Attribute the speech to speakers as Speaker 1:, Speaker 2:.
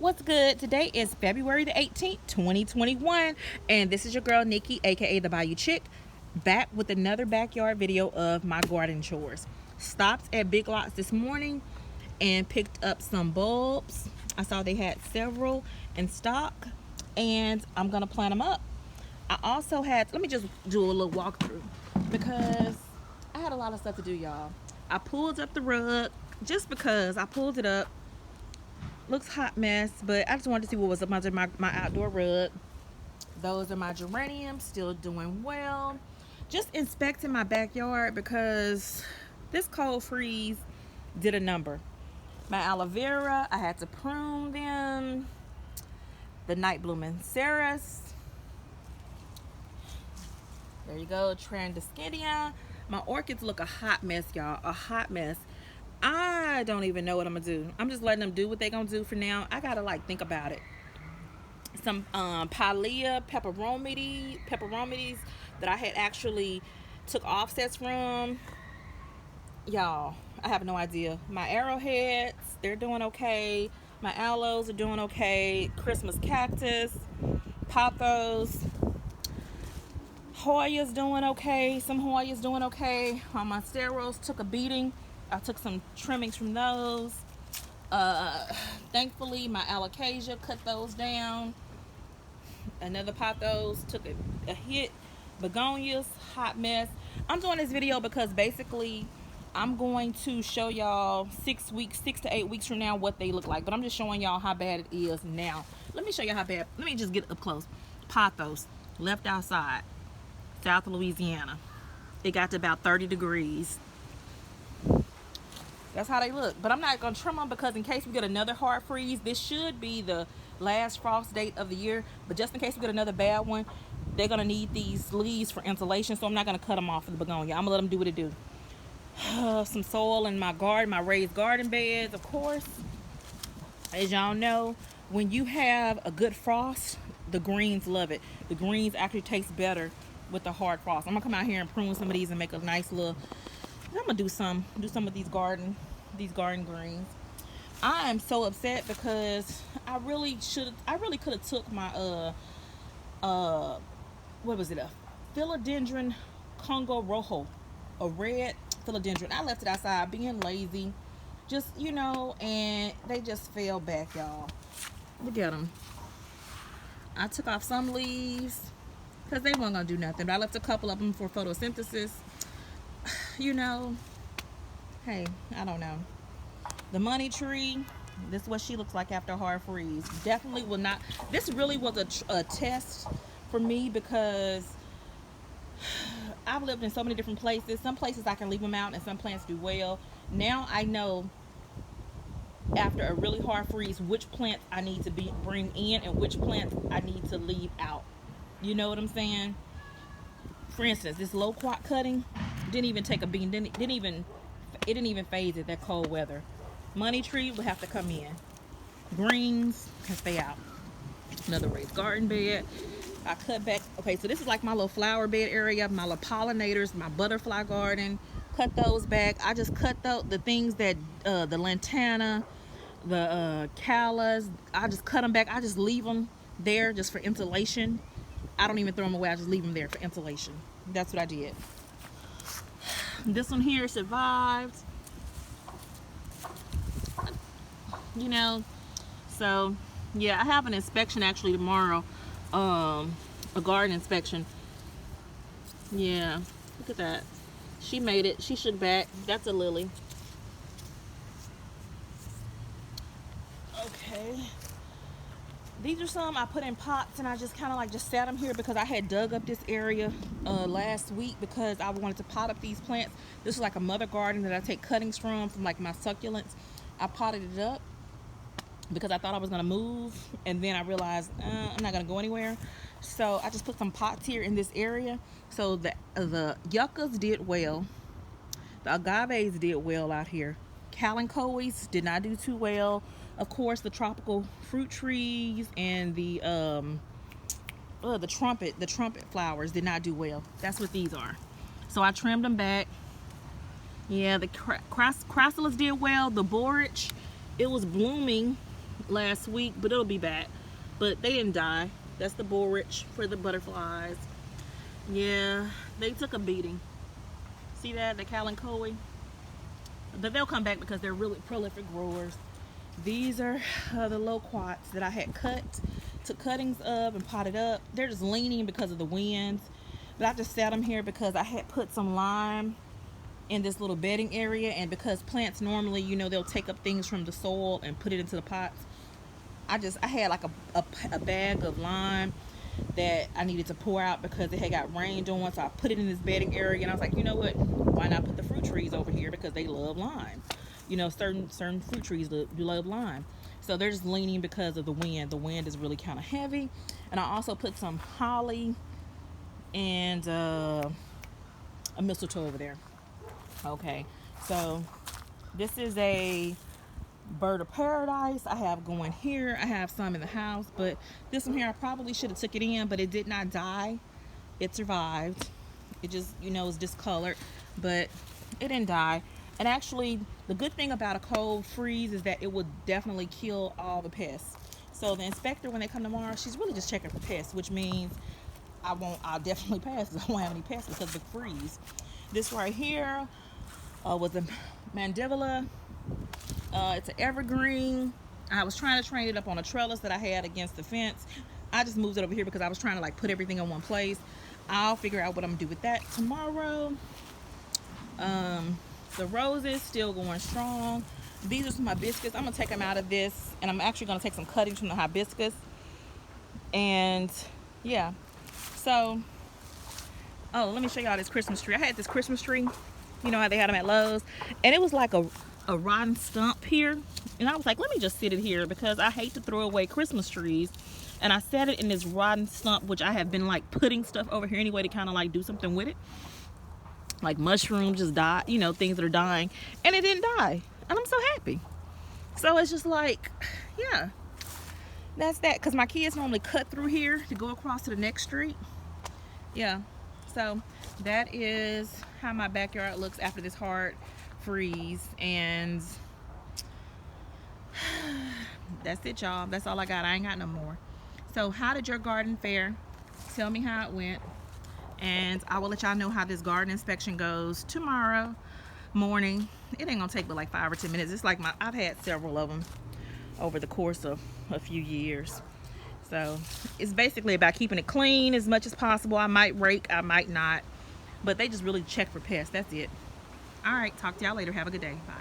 Speaker 1: What's good? Today is February the 18th, 2021, and this is your girl Nikki, aka the Bayou Chick, back with another backyard video of my garden chores. Stopped at Big Lots this morning and picked up some bulbs. I saw they had several in stock, and I'm gonna plant them up. I also had, let me just do a little walkthrough because I had a lot of stuff to do, y'all. I pulled up the rug just because I pulled it up. Looks hot mess, but I just wanted to see what was up under my outdoor rug. Those are my geraniums, still doing well. Just inspecting my backyard because this cold freeze did a number. My aloe vera, I had to prune them. The night blooming ceres. There you go, Trandescantia. My orchids look a hot mess, y'all, a hot mess. I don't even know what I'm gonna do. I'm just letting them do what they gonna do for now. I gotta think about it. Some Pilea pepperomides that I had actually took offsets from. Y'all, I have no idea. My arrowheads, they're doing okay. My aloes are doing okay. Christmas cactus, pothos. Hoya's doing okay. Some Hoya's doing okay. My monsteros took a beating. I took some trimmings from those. Thankfully, my alocasia cut those down. Another pothos took a hit. Begonias, hot mess. I'm doing this video because basically I'm going to show y'all 6 to 8 weeks from now what they look like. But I'm just showing y'all how bad it is now. Let me show you how bad. Let me just get up close. Pothos, left outside, South Louisiana. It got to about 30 degrees. That's how they look. But I'm not going to trim them because in case we get another hard freeze, this should be the last frost date of the year. But just in case we get another bad one, they're going to need these leaves for insulation. So I'm not going to cut them off of the begonia. I'm going to let them do what it do. Some soil in my garden, my raised garden beds, of course. As y'all know, when you have a good frost, the greens love it. The greens actually taste better with the hard frost. I'm going to come out here and prune some of these and make a nice little... I'm gonna do some of these garden greens. I am so upset because I really could have took my what was it, a philodendron Congo rojo, a red philodendron. I left it outside being lazy, just and they just fell back, y'all. Look at them. I took off some leaves because they weren't gonna do nothing, but I left a couple of them for photosynthesis. Hey, I don't know. The money tree, this is what she looks like after a hard freeze. Definitely will not. This really was a test for me because I've lived in so many different places. Some places I can leave them out and some plants do well. Now I know after a really hard freeze which plants I need to bring in and which plants I need to leave out. You know what I'm saying? For instance, this loquat cutting didn't even take a bean. It didn't even phase it, that cold weather. Money tree will have to come in. Greens can stay out. Another raised garden bed. I cut back. Okay, so this is like my little flower bed area, my little pollinators, my butterfly garden. Cut those back. I just cut the things that the lantana, the callas. I just cut them back. I just leave them there just for insulation. I don't even throw them away. I just leave them there for insulation. That's what I did. This one here survived. So yeah, I have an inspection actually tomorrow. A garden inspection. Yeah, look at that. She made it. She shook back. That's a lily. Okay. These are some I put in pots and I just kind of just sat them here because I had dug up this area last week because I wanted to pot up these plants. This is like a mother garden that I take cuttings from my succulents. I potted it up because I thought I was going to move, and then I realized I'm not going to go anywhere. So I just put some pots here in this area. So the yuccas did well. The agaves did well out here. Kalanchoes did not do too well. Of course, the tropical fruit trees and the trumpet flowers did not do well. That's what these are. So I trimmed them back. Yeah, the crassulas did well. The borage, it was blooming last week, but it'll be back. But they didn't die. That's the borage for the butterflies. Yeah, they took a beating. See that, the Kalanchoe? But they'll come back because they're really prolific growers. These are the loquats that I had took cuttings of and potted up. They're just leaning because of the winds. But I just sat them here because I had put some lime in this little bedding area, and because plants normally, you know, they'll take up things from the soil and put it into the pots. I had like a bag of lime that I needed to pour out because it had got rained on, so I put it in this bedding area, and I was like, you know what, why not put the fruit trees over here, because they love lime. You know, certain fruit trees do love lime. So they're just leaning because of the wind. The wind is really kind of heavy. And I also put some holly and a mistletoe over there. Okay, so this is a bird of paradise I have going here. I have some in the house, but this one here, I probably should have took it in, but it did not die. It survived. It just, you know, is discolored, but it didn't die. And actually, the good thing about a cold freeze is that it will definitely kill all the pests. So the inspector, when they come tomorrow, she's really just checking for pests, which means I'll definitely pass because I won't have any pests because of the freeze. This right here was a mandibula. It's an evergreen. I was trying to train it up on a trellis that I had against the fence. I just moved it over here because I was trying to like put everything in one place. I'll figure out what I'm gonna do with that tomorrow. The roses still going strong. These are some hibiscus. I'm gonna take them out of this, and I'm actually gonna take some cuttings from the hibiscus. And yeah, so let me show y'all this Christmas tree. I had this Christmas tree, you know how they had them at Lowe's, and it was like a rotten stump here, and I was like, let me just sit it here because I hate to throw away Christmas trees. And I set it in this rotten stump, which I have been like putting stuff over here anyway to kind of like do something with it, like mushrooms just die, you know, things that are dying, and it didn't die, and I'm so happy. So it's just like, yeah, that's that, because my kids normally cut through here to go across to the next street. Yeah, so that is how my backyard looks after this hard freeze. And that's it, y'all. That's all I got. I ain't got no more. So how did your garden fare? Tell me how it went, and I will let y'all know how this garden inspection goes tomorrow morning. It ain't gonna take but like 5 or 10 minutes. It's like I've had several of them over the course of a few years. So it's basically about keeping it clean as much as possible. I might rake, I might not, but they just really check for pests. That's it. All right, talk to y'all later. Have a good day. Bye.